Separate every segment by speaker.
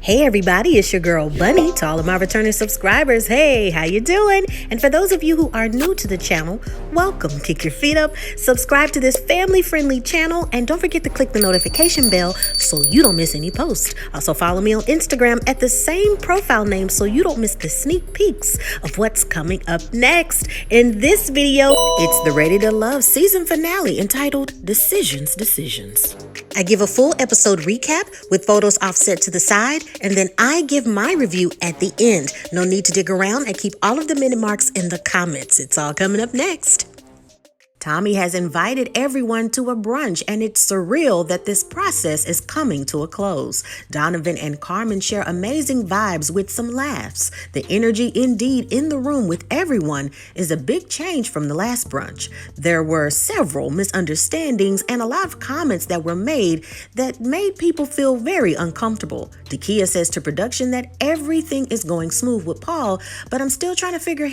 Speaker 1: Hey everybody, it's your girl Bunny. To all of my returning subscribers, hey, how you doing? And for those of you who are new to the channel, welcome. Kick your feet up, subscribe to this family-friendly channel, and don't forget to click the notification bell so you don't miss any posts. Also follow me on Instagram at the same profile name so you don't miss the sneak peeks of what's coming up next. In this video, it's the Ready to Love season finale entitled Decisions. I give a full episode recap with photos offset to the side, and then I give my review at the end. No need to dig around and keep all of the minute marks in the comments. It's all coming up next. Tommy has invited everyone to a brunch, and it's surreal that this process is coming to a close. Donovan and Carmen share amazing vibes with some laughs. The energy indeed in the room with everyone is a big change from the last brunch. There were several misunderstandings and a lot of comments that were made that made people feel very uncomfortable. DaKiya says to production that everything is going smooth with Paul, but I'm still trying to figure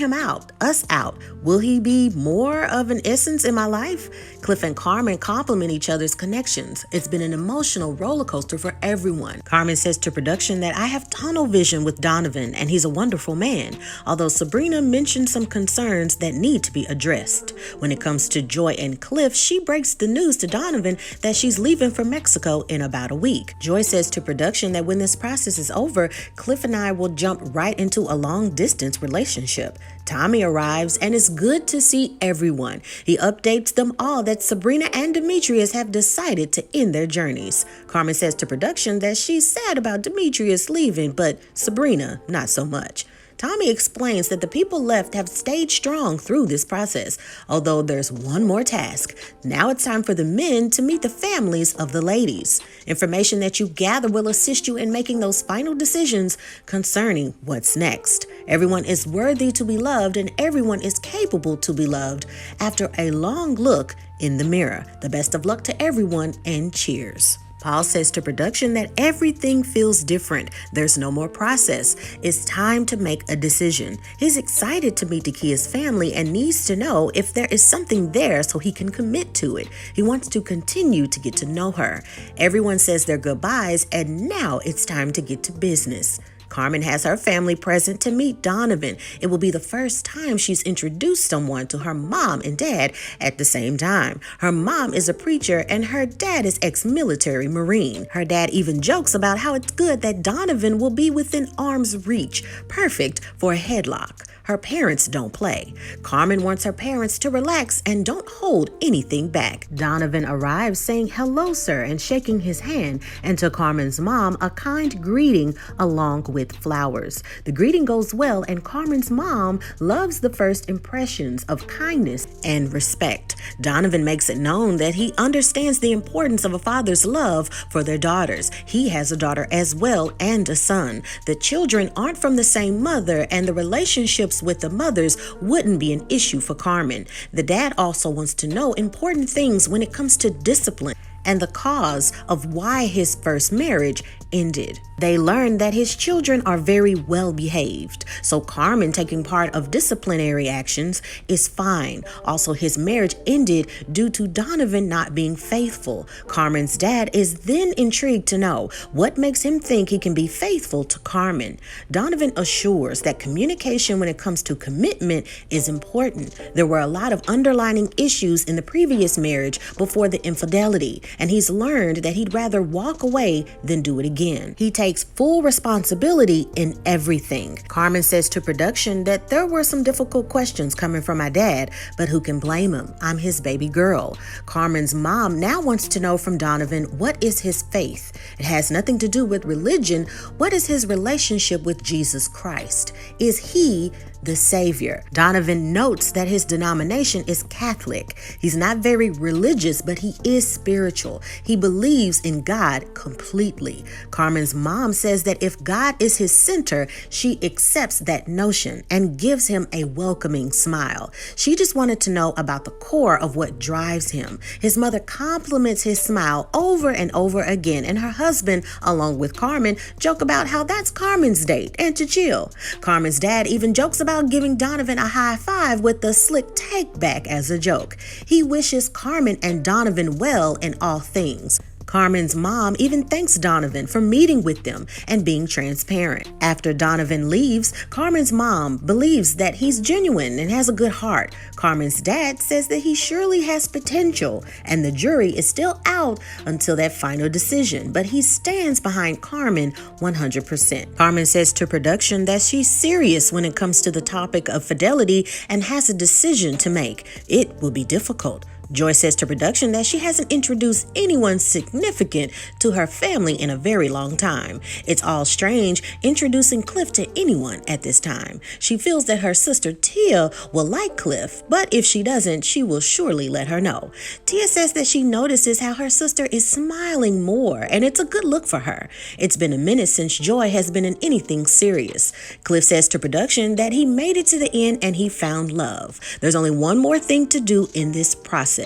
Speaker 1: us out. Will he be more of an essence in my life? Cliff and Carmen compliment each other's connections. It's been an emotional roller coaster for everyone. Carmen says to production that I have tunnel vision with Donovan and he's a wonderful man, although Sabrina mentioned some concerns that need to be addressed. When it comes to Joi and Cliff, she breaks the news to Donovan that she's leaving for Mexico in about a week. Joi says to production that when this process is over, Cliff and I will jump right into a long-distance relationship. Tommy arrives and it's good to see everyone. He updates them all that Sabrina and Demetrius have decided to end their journeys. Carmen says to production that she's sad about Demetrius leaving, but Sabrina, not so much. Tommy explains that the people left have stayed strong through this process, although there's one more task. Now it's time for the men to meet the families of the ladies. Information that you gather will assist you in making those final decisions concerning what's next. Everyone is worthy to be loved and everyone is capable to be loved after a long look in the mirror. The best of luck to everyone and cheers. Paul says to production that everything feels different. There's no more process. It's time to make a decision. He's excited to meet DaKiya's family and needs to know if there is something there so he can commit to it. He wants to continue to get to know her. Everyone says their goodbyes and now it's time to get to business. Carmen has her family present to meet Donovan. It will be the first time she's introduced someone to her mom and dad at the same time. Her mom is a preacher and her dad is ex-military Marine. Her dad even jokes about how it's good that Donovan will be within arm's reach, perfect for a headlock. Her parents don't play. Carmen wants her parents to relax and don't hold anything back. Donovan arrives saying hello sir and shaking his hand, and to Carmen's mom a kind greeting along with flowers. The greeting goes well and Carmen's mom loves the first impressions of kindness and respect. Donovan makes it known that he understands the importance of a father's love for their daughters. He has a daughter as well and a son. The children aren't from the same mother and the relationships with the mothers wouldn't be an issue for Carmen. The dad also wants to know important things when it comes to discipline and the cause of why his first marriage ended. They learned that his children are very well behaved, so Carmen taking part of disciplinary actions is fine. Also, his marriage ended due to Donovan not being faithful. Carmen's dad is then intrigued to know what makes him think he can be faithful to Carmen. Donovan assures that communication when it comes to commitment is important. There were a lot of underlying issues in the previous marriage before the infidelity, and he's learned that he'd rather walk away than do it again. He takes full responsibility in everything. Carmen says to production that there were some difficult questions coming from my dad, but who can blame him? I'm his baby girl. Carmen's mom now wants to know from Donovan what is his faith. It has nothing to do with religion. What is his relationship with Jesus Christ? Is he the Savior? Donovan notes that his denomination is Catholic. He's not very religious, but he is spiritual. He believes in God completely. Carmen's mom says that if God is his center, she accepts that notion and gives him a welcoming smile. She just wanted to know about the core of what drives him. His mother compliments his smile over and over again, and her husband, along with Carmen, joke about how that's Carmen's date and to chill. Carmen's dad even jokes about giving Donovan a high five with a slick take back as a joke. He wishes Carmen and Donovan well in all things. Carmen's mom even thanks Donovan for meeting with them and being transparent. After Donovan leaves, Carmen's mom believes that he's genuine and has a good heart. Carmen's dad says that he surely has potential, and the jury is still out until that final decision, but he stands behind Carmen 100%. Carmen says to production that she's serious when it comes to the topic of fidelity and has a decision to make. It will be difficult. Joi says to production that she hasn't introduced anyone significant to her family in a very long time. It's all strange introducing Cliff to anyone at this time. She feels that her sister Tia will like Cliff, but if she doesn't, she will surely let her know. Tia says that she notices how her sister is smiling more, and it's a good look for her. It's been a minute since Joi has been in anything serious. Cliff says to production that he made it to the end and he found love. There's only one more thing to do in this process.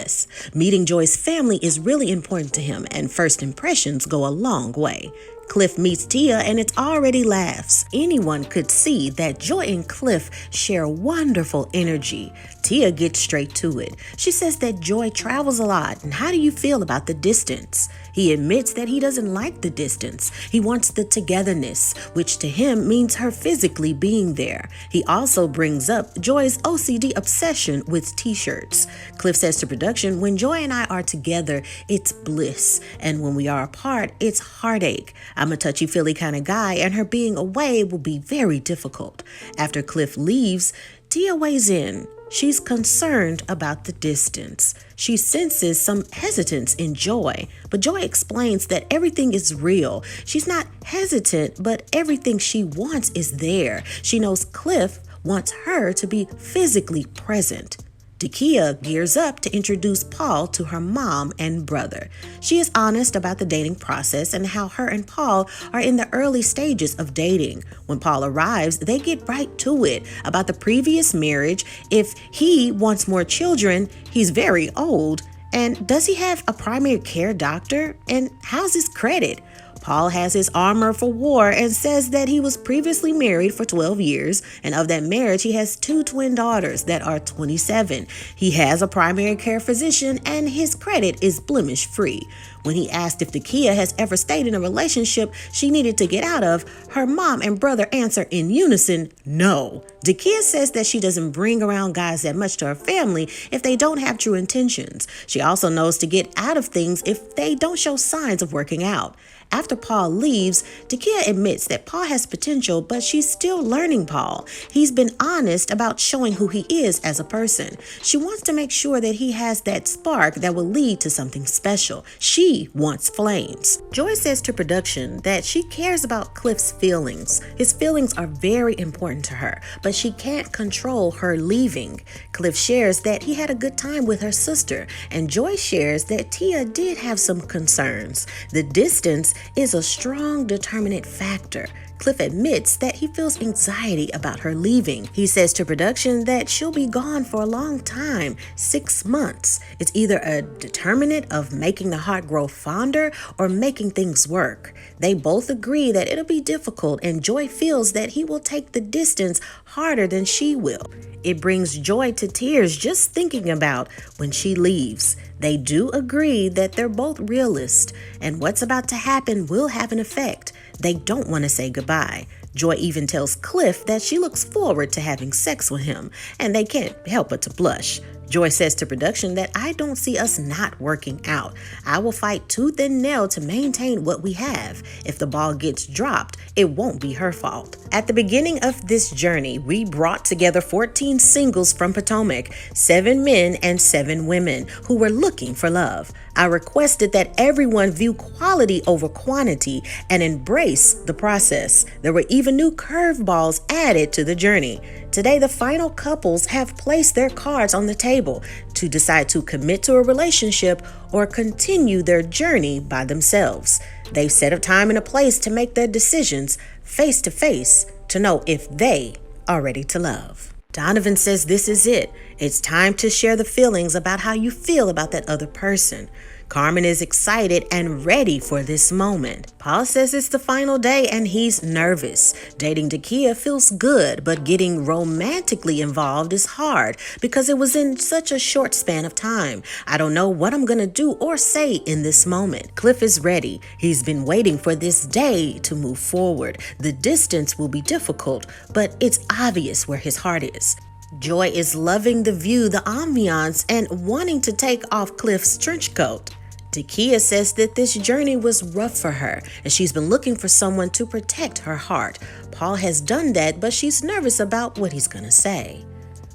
Speaker 1: Meeting Joi's family is really important to him, and first impressions go a long way. Cliff meets Tia and it's already laughs. Anyone could see that Joi and Cliff share wonderful energy. Tia gets straight to it. She says that Joi travels a lot, and how do you feel about the distance? He admits that he doesn't like the distance. He wants the togetherness, which to him means her physically being there. He also brings up Joi's OCD obsession with t-shirts. Cliff says to production, when Joi and I are together, it's bliss, and when we are apart, it's heartache. I'm a touchy-feely kind of guy, and her being away will be very difficult. After Cliff leaves, Tia weighs in. She's concerned about the distance. She senses some hesitance in Joi, but Joi explains that everything is real. She's not hesitant, but everything she wants is there. She knows Cliff wants her to be physically present. DaKiya gears up to introduce Paul to her mom and brother. She is honest about the dating process and how her and Paul are in the early stages of dating. When Paul arrives, they get right to it about the previous marriage, if he wants more children, he's very old, and does he have a primary care doctor, and how's his credit? Paul has his armor for war and says that he was previously married for 12 years, and of that marriage, he has 2 twin daughters that are 27. He has a primary care physician, and his credit is blemish-free. When he asked if DaKiya has ever stayed in a relationship she needed to get out of, her mom and brother answer in unison, no. DaKiya says that she doesn't bring around guys that much to her family if they don't have true intentions. She also knows to get out of things if they don't show signs of working out. After Paul leaves, DaKiya admits that Paul has potential, but she's still learning Paul. He's been honest about showing who he is as a person. She wants to make sure that he has that spark that will lead to something special. She wants flames. Joi says to production that she cares about Cliff's feelings. His feelings are very important to her, but she can't control her leaving. Cliff shares that he had a good time with her sister, and Joi shares that Tia did have some concerns. The distance is a strong determinant factor. Cliff admits that he feels anxiety about her leaving. He says to production that she'll be gone for a long time, 6 months. It's either a determinant of making the heart grow fonder or making things work. They both agree that it'll be difficult, and Joi feels that he will take the distance harder than she will. It brings Joi to tears just thinking about when she leaves. They do agree that they're both realists, and what's about to happen will have an effect. They don't want to say goodbye. Joi even tells Cliff that she looks forward to having sex with him, and they can't help but to blush. Joi says to production that I don't see us not working out. I will fight tooth and nail to maintain what we have. If the ball gets dropped, it won't be her fault. At the beginning of this journey, we brought together 14 singles from Potomac, 7 men and 7 women who were looking for love. I requested that everyone view quality over quantity and embrace the process. There were even new curveballs added to the journey. Today, the final couples have placed their cards on the table to decide to commit to a relationship or continue their journey by themselves. They've set a time and a place to make their decisions face to face to know if they are ready to love. Donovan says this is it. It's time to share the feelings about how you feel about that other person. Carmen is excited and ready for this moment. Paul says it's the final day and he's nervous. Dating DaKiya feels good, but getting romantically involved is hard because it was in such a short span of time. I don't know what I'm gonna do or say in this moment. Cliff is ready. He's been waiting for this day to move forward. The distance will be difficult, but it's obvious where his heart is. Joi is loving the view, the ambiance, and wanting to take off Cliff's trench coat. DaKiya says that this journey was rough for her, and she's been looking for someone to protect her heart. Paul has done that, but she's nervous about what he's gonna say.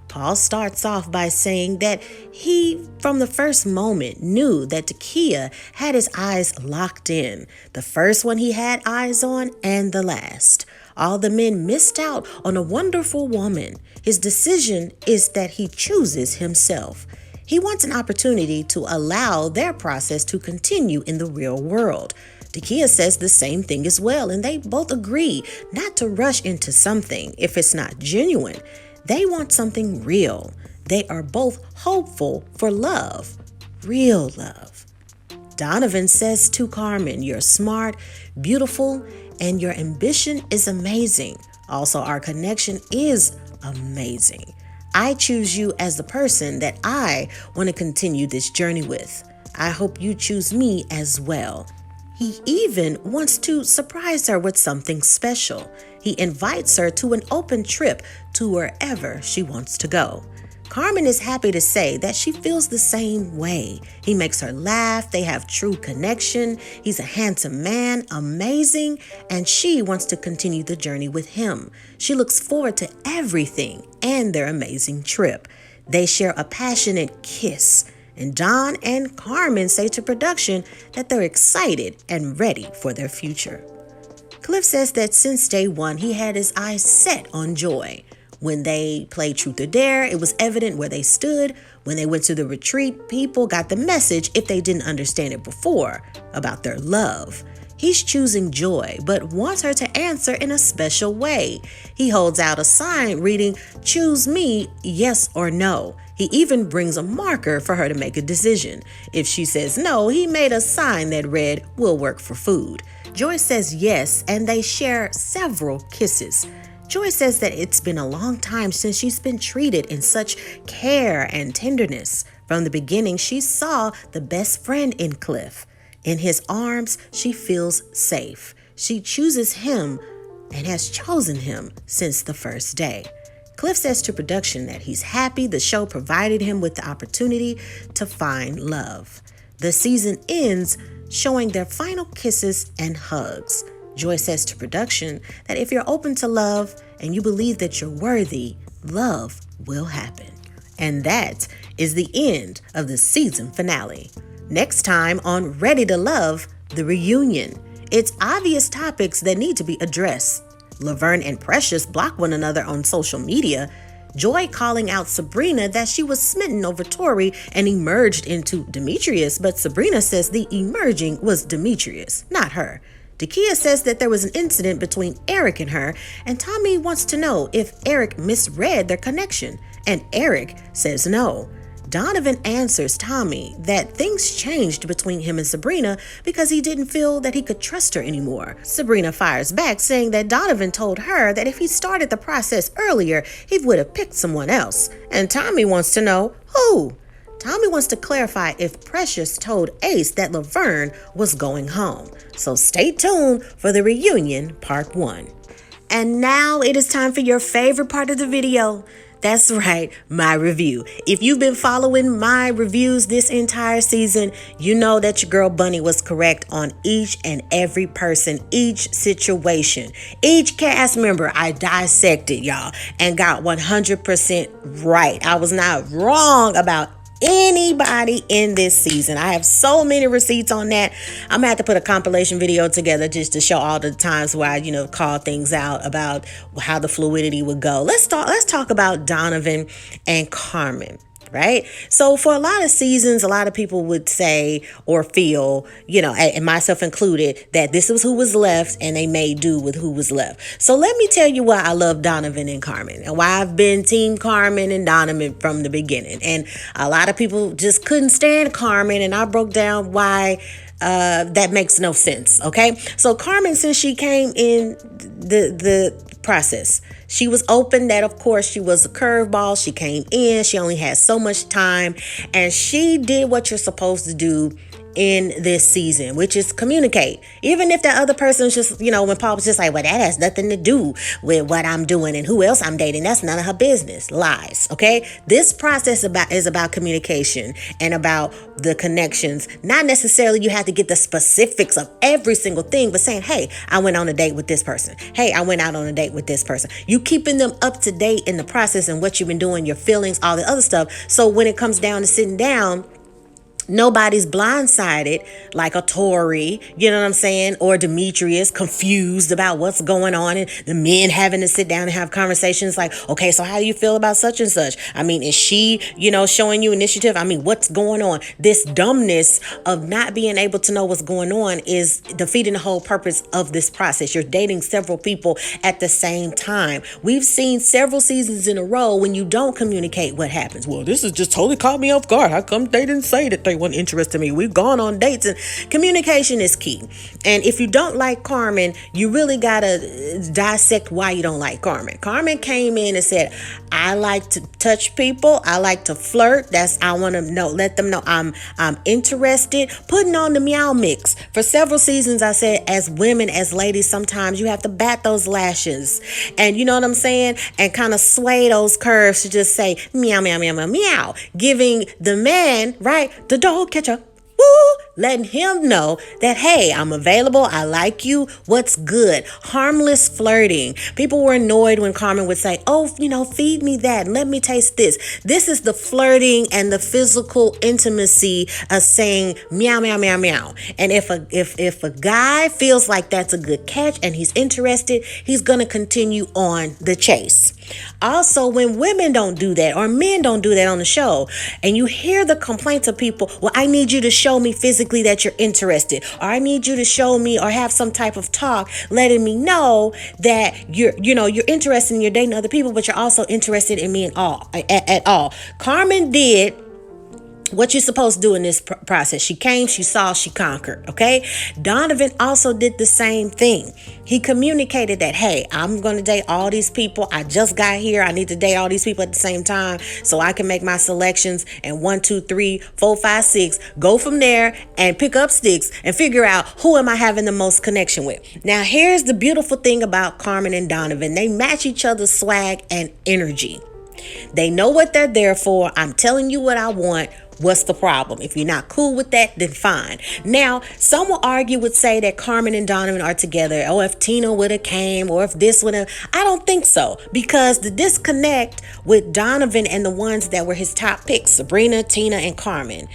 Speaker 1: Paul starts off by saying that he, from the first moment, knew that DaKiya had his eyes locked in. The first one he had eyes on, and the last. All the men missed out on a wonderful woman. His decision is that he chooses himself. He wants an opportunity to allow their process to continue in the real world. DaKiya says the same thing as well, and they both agree not to rush into something if it's not genuine. They want something real. They are both hopeful for love, real love. Donovan says to Carmen, "You're smart, beautiful, and your ambition is amazing. Also, our connection is amazing. I choose you as the person that I want to continue this journey with. I hope you choose me as well." He even wants to surprise her with something special. He invites her to an open trip to wherever she wants to go. Carmen is happy to say that she feels the same way. He makes her laugh, they have true connection, he's a handsome man, amazing, and she wants to continue the journey with him. She looks forward to everything and their amazing trip. They share a passionate kiss, and Don and Carmen say to production that they're excited and ready for their future. Cliff says that since day one, he had his eyes set on Joi. When they played Truth or Dare, it was evident where they stood. When they went to the retreat, people got the message, if they didn't understand it before, about their love. He's choosing Joi, but wants her to answer in a special way. He holds out a sign reading, "Choose me, yes or no." He even brings a marker for her to make a decision. If she says no, he made a sign that read, "We'll work for food." Joi says yes, and they share several kisses. Joi says that it's been a long time since she's been treated in such care and tenderness. From the beginning, she saw the best friend in Cliff. In his arms, she feels safe. She chooses him and has chosen him since the first day. Cliff says to production that he's happy the show provided him with the opportunity to find love. The season ends showing their final kisses and hugs. Joi says to production that if you're open to love and you believe that you're worthy, love will happen. And that is the end of the season finale. Next time on Ready to Love, the reunion. It's obvious topics that need to be addressed. Laverne and Precious block one another on social media. Joi calling out Sabrina that she was smitten over Tori and emerged into Demetrius, but Sabrina says the emerging was Demetrius, not her. DaKiya says that there was an incident between Eric and her, and Tommy wants to know if Eric misread their connection, and Eric says no. Donovan answers Tommy that things changed between him and Sabrina because he didn't feel that he could trust her anymore. Sabrina fires back, saying that Donovan told her that if he started the process earlier, he would have picked someone else. And Tommy wants to know who. Tommy wants to clarify if Precious told Ace that Laverne was going home. So stay tuned for the reunion part 1. And now it is time for your favorite part of the video. That's right, my review. If you've been following my reviews this entire season, you know that your girl Bunny was correct on each and every person, each situation, each cast member. I dissected, y'all, and got 100% right. I was not wrong about anybody in this season. I have so many receipts on that. I'm gonna have to put a compilation video together just to show all the times where I, call things out about how the fluidity would go. Let's talk about Donovan and Carmen. right? So for a lot of seasons, a lot of people would say or feel, and myself included, that this was who was left and they made do with who was left. So let me tell you why I love Donovan and Carmen, and why I've been team Carmen and Donovan from the beginning. And a lot of people just couldn't stand Carmen, and I broke down why that makes no sense. Okay, so Carmen, since she came in the process, she was open that, of course, she was a curveball. She came in, she only had so much time, and she did what you're supposed to do in this season, which is communicate. Even if that other person's just, when Paul was just like, well, that has nothing to do with what I'm doing and who else I'm dating, that's none of her business. Lies. Okay, this process is about communication and about the connections. Not necessarily you have to get the specifics of every single thing, but saying, hey, I went on a date with this person. Hey, I went out on a date with this person. You keeping them up to date in the process and what you've been doing, your feelings, all the other stuff. So when it comes down to sitting down, nobody's blindsided like a Tory, you know what I'm saying? Or Demetrius, confused about what's going on, and the men having to sit down and have conversations like, okay, so how do you feel about such and such? I mean, is she, showing you initiative? I mean, what's going on? This dumbness of not being able to know what's going on is defeating the whole purpose of this process. You're dating several people at the same time. We've seen several seasons in a row when you don't communicate what happens. Well, this is just totally caught me off guard. How come they didn't say that they weren't interested in me? We've gone on dates, and communication is key. And if you don't like Carmen, you really gotta dissect why you don't like Carmen. Carmen came in and said, I like to touch people. I like to flirt. I want to let them know I'm interested. Putting on the meow mix. For several seasons, I said, as women, as ladies, sometimes you have to bat those lashes, and you know what I'm saying, and kind of sway those curves to just say meow, meow, meow, meow, meow, giving the man, right, the dog catcher, woo, letting him know that, hey, I'm available. I like you. What's good? Harmless flirting. People were annoyed when Carmen would say, oh, feed me that. Let me taste this. This is the flirting and the physical intimacy of saying meow, meow, meow, meow. And if a guy feels like that's a good catch and he's interested, he's going to continue on the chase. Also, when women don't do that or men don't do that on the show, and you hear the complaints of people, well, I need you to show me physically that you're interested, or I need you to show me or have some type of talk letting me know that you're interested in your dating other people, but you're also interested in me at all. Carmen did what you're supposed to do in this process. She came, she saw, she conquered. Okay. Donovan also did the same thing. He communicated that, hey, I'm going to date all these people. I just got here. I need to date all these people at the same time so I can make my selections, and 1, 2, 3, 4, 5, 6, go from there and pick up sticks and figure out who am I having the most connection with. Now, here's the beautiful thing about Carmen and Donovan. They match each other's swag and energy. They know what they're there for. I'm telling you what I want. What's the problem? If you're not cool with that, then fine. Now, some will would say that Carmen and Donovan are together. Oh, if Tina would have came, or if this would have. I don't think so, because the disconnect with Donovan and the ones that were his top picks, Sabrina, Tina, and Carmen.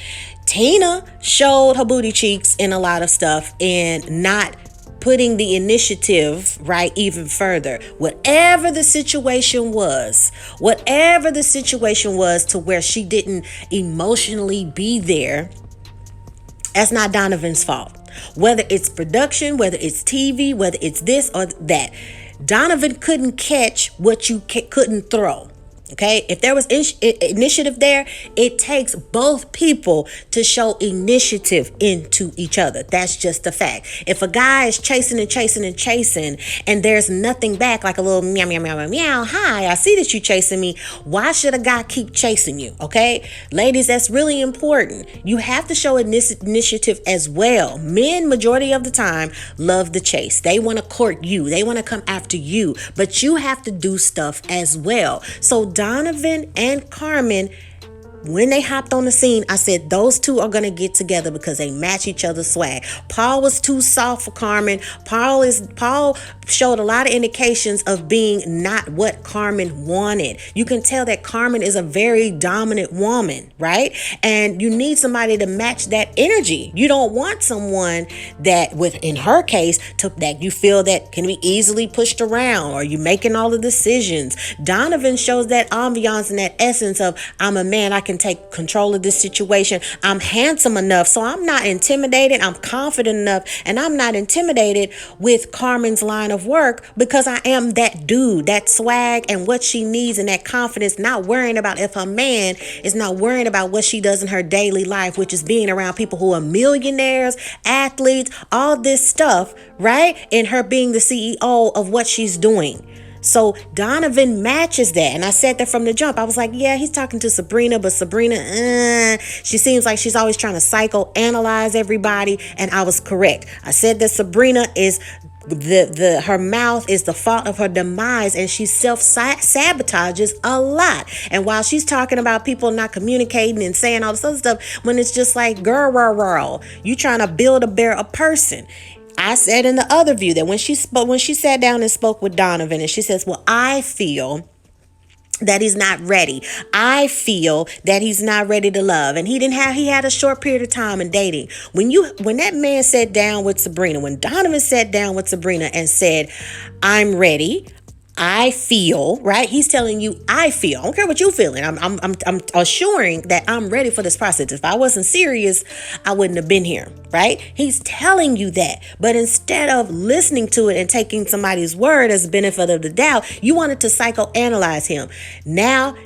Speaker 1: Tina showed her booty cheeks in a lot of stuff and not putting the initiative right even further. Whatever the situation was to where she didn't emotionally be there, that's not Donovan's fault. Whether it's production, whether it's TV, whether it's this or that, Donovan couldn't catch what you couldn't throw. Okay, if there was initiative there, it takes both people to show initiative into each other. That's just a fact. If a guy is chasing and there's nothing back, like a little meow, meow, meow, meow, meow, hi, I see that you chasing me. Why should a guy keep chasing you? Okay, ladies, that's really important. You have to show initiative as well. Men, majority of the time, love the chase. They want to court you. They want to come after you, but you have to do stuff as well. So Donovan and Carmen, when they hopped on the scene, I said those two are going to get together because they match each other's swag. Paul was too soft for Carmen. Paul showed a lot of indications of being not what Carmen wanted. You can tell that Carmen is a very dominant woman, right? And you need somebody to match that energy. You don't want someone that, in her case, that you feel that can be easily pushed around, or you making all the decisions. Donovan shows that ambiance and that essence of, I'm a man, I can take control of this situation. I'm handsome enough, so I'm not intimidated. I'm confident enough, and I'm not intimidated with Carmen's line of work, because I am that dude, that swag and what she needs, and that confidence, not worrying about if her man is not worrying about what she does in her daily life, which is being around people who are millionaires, athletes, all this stuff, right? And her being the CEO of what she's doing. So Donovan matches that. And I said that from the jump. I was like, yeah, he's talking to Sabrina, but Sabrina, she seems like she's always trying to psychoanalyze everybody. And I was correct. I said that Sabrina is her mouth is the fault of her demise, and she self-sabotages a lot. And while she's talking about people not communicating and saying all this other stuff, when it's just like, girl, you trying to build a person. I said in the other view that when she sat down and spoke with Donovan, and she says, well, I feel that he's not ready. I feel that he's not ready to love. And he had a short period of time in dating. When that man sat down with Sabrina, when Donovan sat down with Sabrina and said, I'm ready, I feel, right? He's telling you, I feel. I don't care what you're feeling. I'm assuring that I'm ready for this process. If I wasn't serious, I wouldn't have been here, right? He's telling you that. But instead of listening to it and taking somebody's word as a benefit of the doubt, you wanted to psychoanalyze him. Now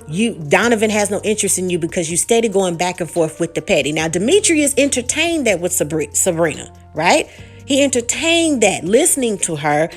Speaker 1: Donovan has no interest in you because you steady going back and forth with the petty. Now, Demetrius entertained that with Sabrina, right? He entertained that, listening to her,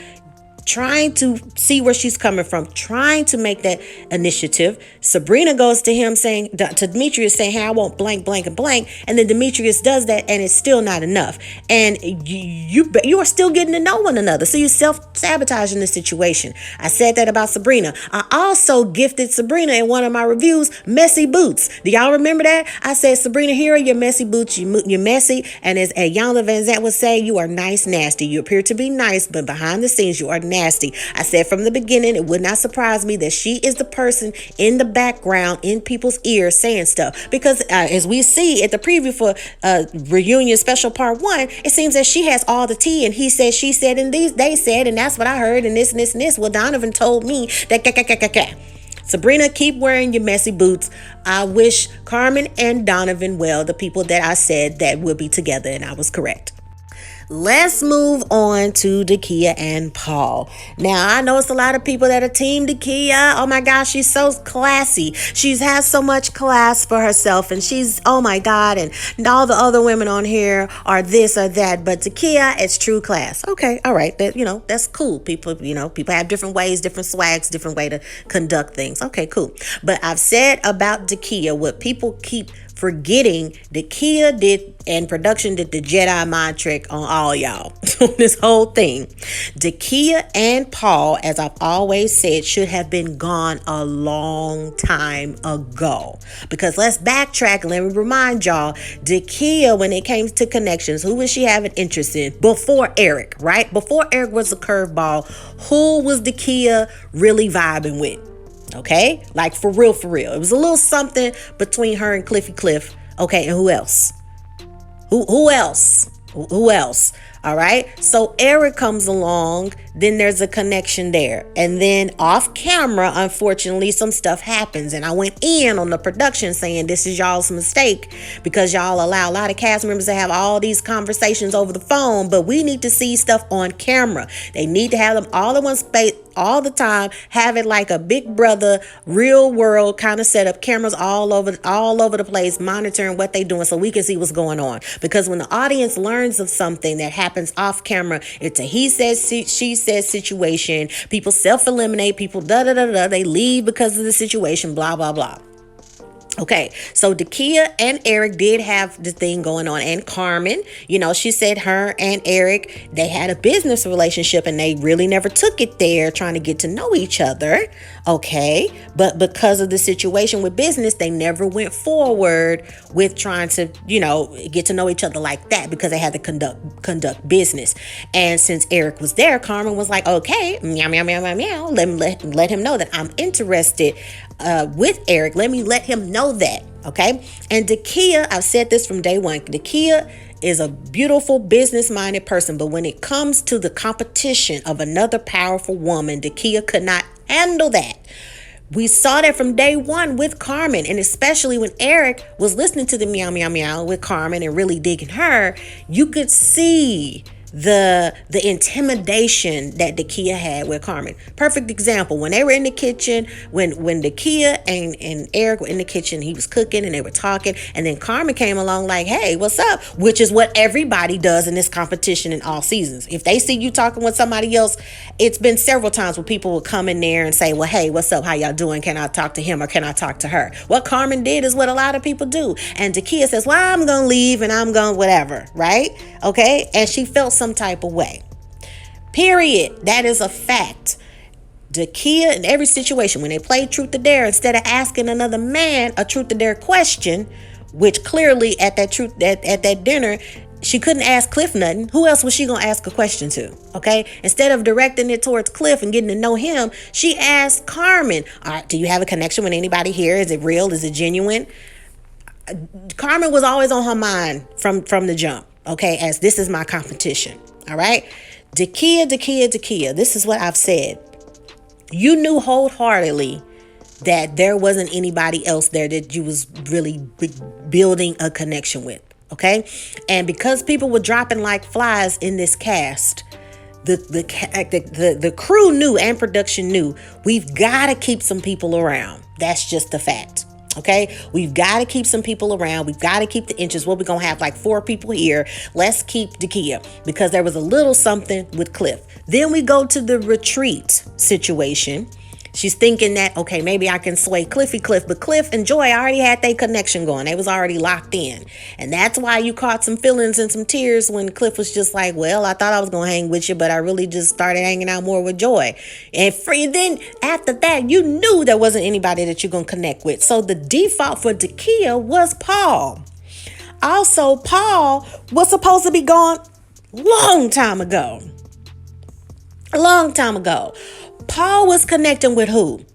Speaker 1: trying to see where she's coming from, trying to make that initiative. Sabrina goes to him to Demetrius saying, hey, I want blank, blank, and blank. And then Demetrius does that, and it's still not enough. And you are still getting to know one another. So you're self-sabotaging the situation. I said that about Sabrina. I also gifted Sabrina in one of my reviews, messy boots. Do y'all remember that? I said, Sabrina, here are your messy boots. You're messy. And as Iyanla Vanzant would say, you are nice, nasty. You appear to be nice, but behind the scenes, you are nasty. I said from the beginning, it would not surprise me that she is the person in the background, in people's ears, saying stuff. Because as we see at the preview for Reunion Special Part 1, it seems that she has all the tea, and he said, she said, and they said, and that's what I heard, and this and this and this. Well, Donovan told me that. Sabrina, keep wearing your messy boots. I wish Carmen and Donovan well, the people that I said that will be together, and I was correct. Let's move on to DaKiya and Paul. Now, I know it's a lot of people that are Team DaKiya. Oh my gosh, she's so classy. She has so much class for herself, and she's, oh my God, and all the other women on here are this or that. But DaKiya, it's true class. Okay, all right, that's cool. People have different ways, different swags, different way to conduct things. Okay, cool. But I've said about DaKiya what people keep forgetting. DaKiya did, and production did the Jedi mind trick on all y'all. This whole thing. DaKiya and Paul, as I've always said, should have been gone a long time ago. Because let's backtrack and let me remind y'all, DaKiya, when it came to connections, who was she having interest in? Before Eric, right? Before Eric was a curveball, who was DaKiya really vibing with? Okay, like for real. It was a little something between her and Cliff. Okay, and who else? Who else? All right. So Eric comes along, then there's a connection there. And then off camera, unfortunately, some stuff happens. And I went in on the production saying this is y'all's mistake because y'all allow a lot of cast members to have all these conversations over the phone. But we need to see stuff on camera. They need to have them all in one space all the time. Have it like a Big Brother, real world kind of setup. Cameras all over the place, monitoring what they're doing so we can see what's going on. Because when the audience learns of something that happens off camera, it's a he says, she says situation. People self-eliminate, people they leave because of the situation, blah, blah, blah. Okay, so DaKiya and Eric did have the thing going on, and Carmen, she said her and Eric, they had a business relationship and they really never took it there, trying to get to know each other. Okay, but because of the situation with business, they never went forward with trying to, get to know each other like that, because they had to conduct business. And since Eric was there, Carmen was like, okay, meow, meow, meow, meow, meow, let him know that I'm interested with Eric. Let me let him know that. Okay. And DaKiya, I've said this from day one, DaKiya is a beautiful business-minded person, but when it comes to the competition of another powerful woman, DaKiya could not handle that. We saw that from day one with Carmen, and especially when Eric was listening to the meow, meow, meow with Carmen and really digging her, you could see the intimidation that DaKiya had with Carmen. Perfect example, when they were in the kitchen, when DaKiya and Eric were in the kitchen, he was cooking and they were talking, and then Carmen came along like, hey, what's up? Which is what everybody does in this competition in all seasons. If they see you talking with somebody else, it's been several times where people will come in there and say, well, hey, what's up? How y'all doing? Can I talk to him or can I talk to her? What Carmen did is what a lot of people do. And DaKiya says, well, I'm going to leave and I'm going to whatever, right? Okay. And she felt some type of way. Period. That is a fact. DaKiya, in every situation, when they play truth or dare, instead of asking another man a truth or dare question, which clearly at that dinner, she couldn't ask Cliff nothing. Who else was she going to ask a question to? Okay. Instead of directing it towards Cliff and getting to know him, she asked Carmen, all right, do you have a connection with anybody here? Is it real? Is it genuine? Carmen was always on her mind from the jump. Okay, as this is my competition. All right. DaKiya. This is what I've said. You knew wholeheartedly that there wasn't anybody else there that you was really building a connection with. Okay. And because people were dropping like flies in this cast, the crew knew and production knew we've got to keep some people around. That's just the fact. Okay, we've got to keep some people around. We've got to keep the inches. Well, we're going to have like 4 people here. Let's keep DaKiya, because there was a little something with Cliff. Then we go to the retreat situation. She's thinking that, okay, maybe I can sway Cliff, but Cliff and Joi already had their connection going. They was already locked in. And that's why you caught some feelings and some tears when Cliff was just like, well, I thought I was going to hang with you, but I really just started hanging out more with Joi. And then after that, you knew there wasn't anybody that you're going to connect with. So the default for DaKiya was Paul. Also, Paul was supposed to be gone long time ago. Paul was connecting with who?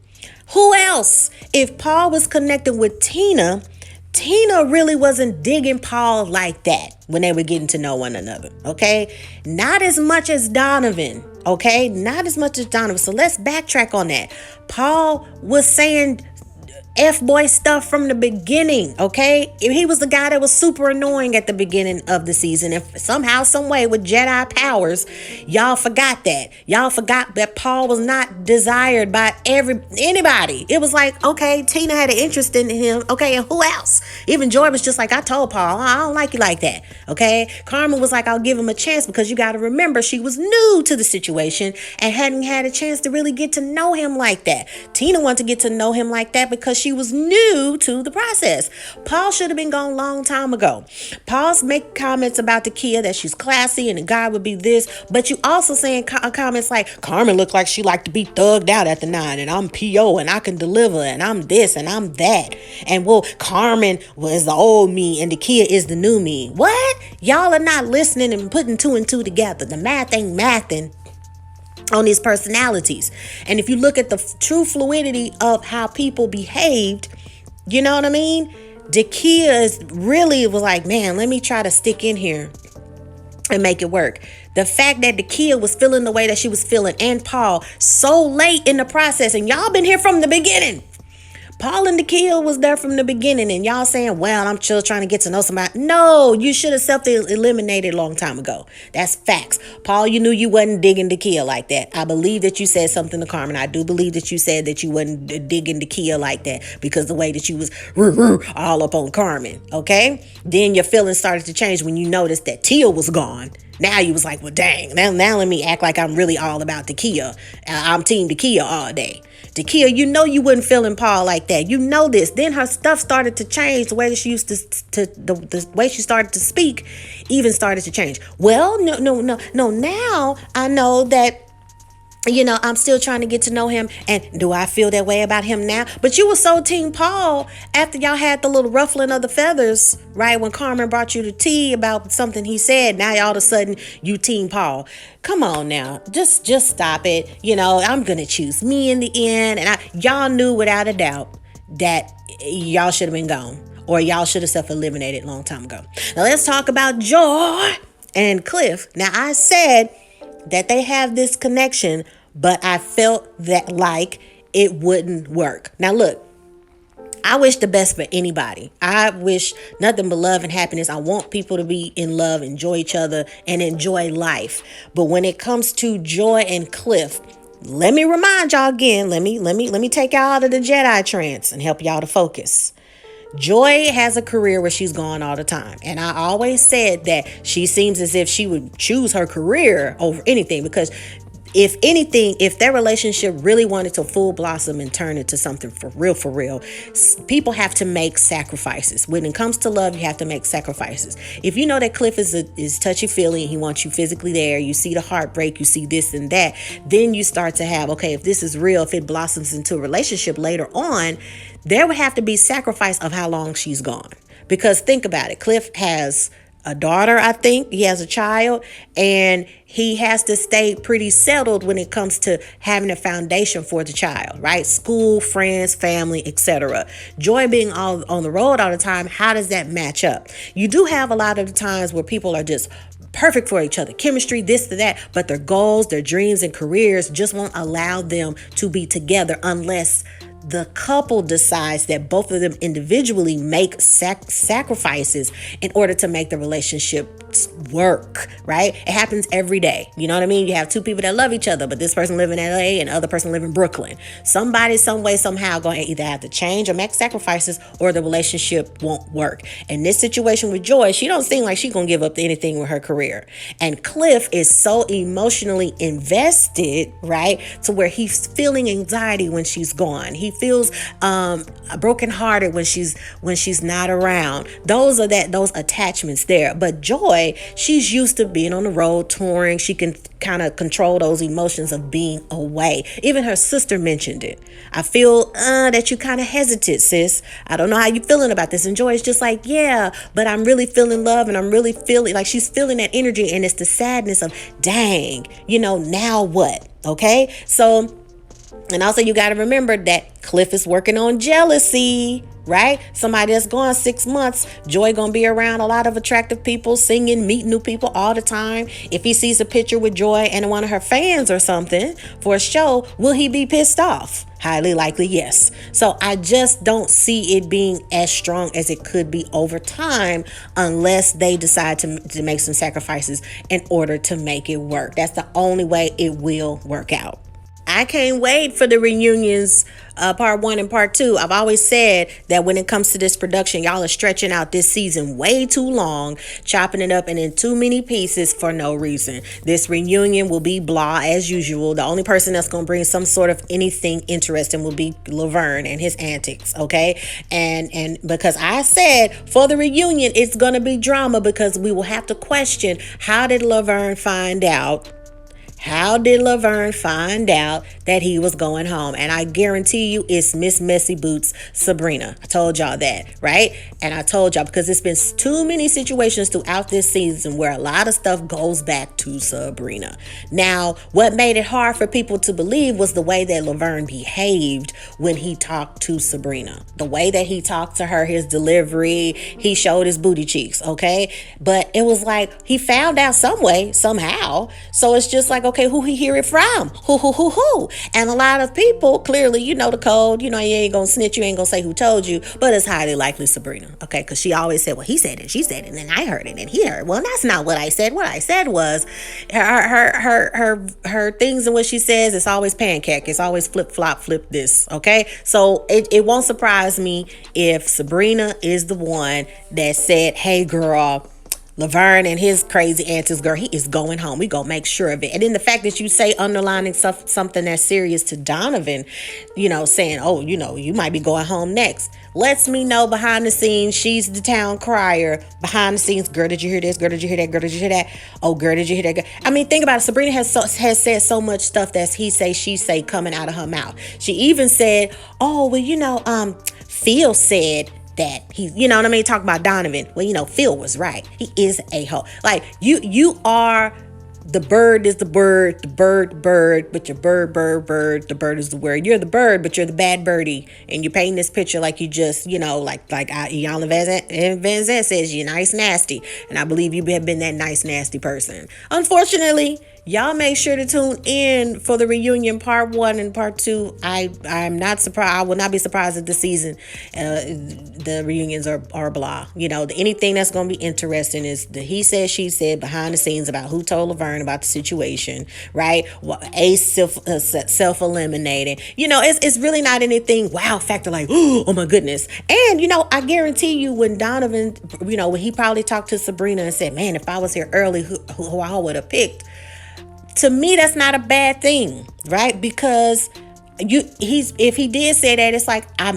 Speaker 1: Who else? If Paul was connecting with Tina really wasn't digging Paul like that when they were getting to know one another. Okay. Not as much as Donovan. Okay. Not as much as Donovan. So let's backtrack on that. Paul was saying F-boy stuff from the beginning, okay? He was the guy that was super annoying at the beginning of the season. And somehow, some way with Jedi powers, y'all forgot that. Y'all forgot that Paul was not desired by anybody. It was like, okay, Tina had an interest in him. Okay, and who else? Even Joi was just like, I told Paul, I don't like you like that. Okay? Carmen was like, I'll give him a chance, because you got to remember, she was new to the situation and hadn't had a chance to really get to know him like that. Tina wanted to get to know him like that because she was new to the process. Paul should have been gone a long time ago. Paul's make comments about DaKiya that she's classy and the guy would be this, but you also saying comments like, Carmen looked like she liked to be thugged out at the 9, and I'm PO and I can deliver and I'm this and I'm that. And well, Carmen was the old me and DaKiya is the new me. What? Y'all are not listening and putting 2 and 2 together. The math ain't mathing on these personalities. And if you look at the true fluidity of how people behaved, you know what I mean? DaKiya really was like, man, let me try to stick in here and make it work. The fact that DaKiya was feeling the way that she was feeling, and Paul, so late in the process, and y'all been here from the beginning. Paul and DaKiya was there from the beginning, and y'all saying, well, I'm still trying to get to know somebody. No, you should have self-eliminated a long time ago. That's facts. Paul, you knew you wasn't digging DaKiya like that. I believe that you said something to Carmen. I do believe that you said that you wasn't digging DaKiya like that, because the way that you was all up on Carmen, okay? Then your feelings started to change when you noticed that Tia was gone. Now you was like, well, dang, now let me act like I'm really all about DaKiya. I'm team DaKiya all day. DaKiya, you know you wasn't feeling Paul like that. You know this. Then her stuff started to change. The way that she used the way she started to speak even started to change. Well, no. Now I know that, I'm still trying to get to know him. And do I feel that way about him now? But you were so Team Paul after y'all had the little ruffling of the feathers, right? When Carmen brought you the tea about something he said. Now all of a sudden you Team Paul. Come on now. Just stop it. I'm going to choose me in the end. And y'all knew without a doubt that y'all should have been gone. Or y'all should have self-eliminated a long time ago. Now let's talk about Joi and Cliff. Now I said that they have this connection, but I felt that like it wouldn't work. Now look, I wish the best for anybody. I wish nothing but love and happiness. I want people to be in love, enjoy each other, and enjoy life. But when it comes to Joi and Cliff, let me remind y'all again. Let me take y'all out of the Jedi trance and help y'all to focus. Joi has a career where she's gone all the time. And I always said that she seems as if she would choose her career over anything, because if anything, if their relationship really wanted to full blossom and turn into something for real, people have to make sacrifices. When it comes to love, you have to make sacrifices. If you know that Cliff is touchy-feely and he wants you physically there, you see the heartbreak, you see this and that, then you start to have, okay, if this is real, if it blossoms into a relationship later on, there would have to be sacrifice of how long she's gone. Because think about it, Cliff has a daughter, I think. He has a child, and he has to stay pretty settled when it comes to having a foundation for the child, right? School, friends, family, etc. Joi being all on the road all the time, how does that match up? You do have a lot of the times where people are just perfect for each other, chemistry, this to that, but their goals, their dreams, and careers just won't allow them to be together unless the couple decides that both of them individually make sacrifices in order to make the relationship work, right? It happens every day. You know what I mean? You have two people that love each other, but this person live in LA and the other person live in Brooklyn. Somebody, some way, somehow going to either have to change or make sacrifices, or the relationship won't work. In this situation with Joi, she don't seem like she's going to give up anything with her career. And Cliff is so emotionally invested, right? To where he's feeling anxiety when she's gone. He feels brokenhearted when she's not around. Those attachments there. But Joi, she's used to being on the road touring. She can kind of control those emotions of being away. Even her sister mentioned it. I feel that you kind of hesitant, sis. I don't know how you feeling about this. And Joi is just like, yeah, but I'm really feeling love, and I'm really feeling like she's feeling that energy, and it's the sadness of, dang, now what? Okay, so. And also you got to remember that Cliff is working on jealousy, right? Somebody that's gone 6 months, Joi gonna be around a lot of attractive people, singing, meet new people all the time. If he sees a picture with Joi and one of her fans or something for a show, will he be pissed off? Highly likely, yes. So I just don't see it being as strong as it could be over time unless they decide to make some sacrifices in order to make it work. That's the only way it will work out. I can't wait for the reunions, part 1 and part 2. I've always said that when it comes to this production, y'all are stretching out this season way too long, chopping it up and in too many pieces for no reason. This reunion will be blah as usual. The only person that's going to bring some sort of anything interesting will be Laverne and his antics, okay? And because I said for the reunion, it's going to be drama, because we will have to question, how did Laverne find out? How did Laverne find out that he was going home? And I guarantee you it's Miss Messy Boots Sabrina. I told y'all that, right? And I told y'all because it's been too many situations throughout this season where a lot of stuff goes back to Sabrina. Now, what made it hard for people to believe was the way that Laverne behaved when he talked to Sabrina. The way that he talked to her, his delivery, he showed his booty cheeks, okay? But it was like he found out some way, somehow. So it's just like, okay, who he hear it from? Who? And a lot of people, clearly, you know the code. You know, you ain't gonna snitch, you ain't gonna say who told you, but it's highly likely Sabrina, okay? Because she always said, well, he said it, she said it, and then I heard it, and he heard it. Well, that's not what I said. What I said was her things and what she says, it's always pancake. It's always flip this, okay? So it won't surprise me if Sabrina is the one that said, hey, girl, Laverne and his crazy answers, girl, he is going home. We gonna make sure of it. And then the fact that you say underlining something that's serious to Donovan, saying, oh, you might be going home next, lets me know behind the scenes she's the town crier. Behind the scenes, girl, did you hear this? Girl, did you hear that? Girl, did you hear that? Oh, girl, did you hear that? Girl? I mean, think about it. Sabrina has said so much stuff that's he say, she say coming out of her mouth. She even said, oh, well, Phil said that he's, you know what I mean? Talk about Donovan. Well, Phil was right. He is a hoe. Like, you are, the bird is the bird, the bird, but your bird, the bird is the word. You're the bird, but you're the bad birdie. And you're painting this picture like you just, like Iyanla Van Zandt says, you're nice, nasty. And I believe you have been that nice, nasty person. Unfortunately, y'all make sure to tune in for the reunion part 1 and part 2. I'm not surprised. I will not be surprised if the season, the reunions are blah. Anything that's going to be interesting is the he said, she said behind the scenes about who told Laverne about the situation, right? Ace self-eliminating. It's really not anything wow factor like, oh my goodness. And, I guarantee you when Donovan, when he probably talked to Sabrina and said, man, if I was here early, who I would have picked. To me, that's not a bad thing, right? Because if he did say that, it's like, I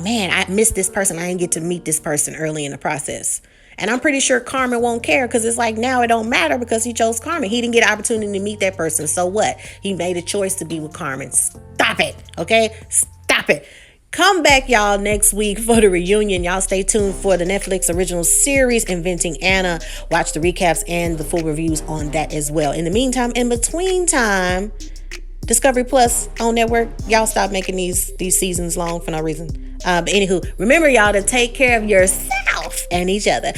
Speaker 1: missed this person. I didn't get to meet this person early in the process. And I'm pretty sure Carmen won't care because it's like now it don't matter because he chose Carmen. He didn't get an opportunity to meet that person. So what? He made a choice to be with Carmen. Stop it. Okay? Stop it. Come back, y'all, next week for the reunion. Y'all stay tuned for the Netflix original series, Inventing Anna. Watch the recaps and the full reviews on that as well. In the meantime, in between time, Discovery Plus on network. Y'all stop making these seasons long for no reason. But anywho, remember, y'all, to take care of yourself and each other.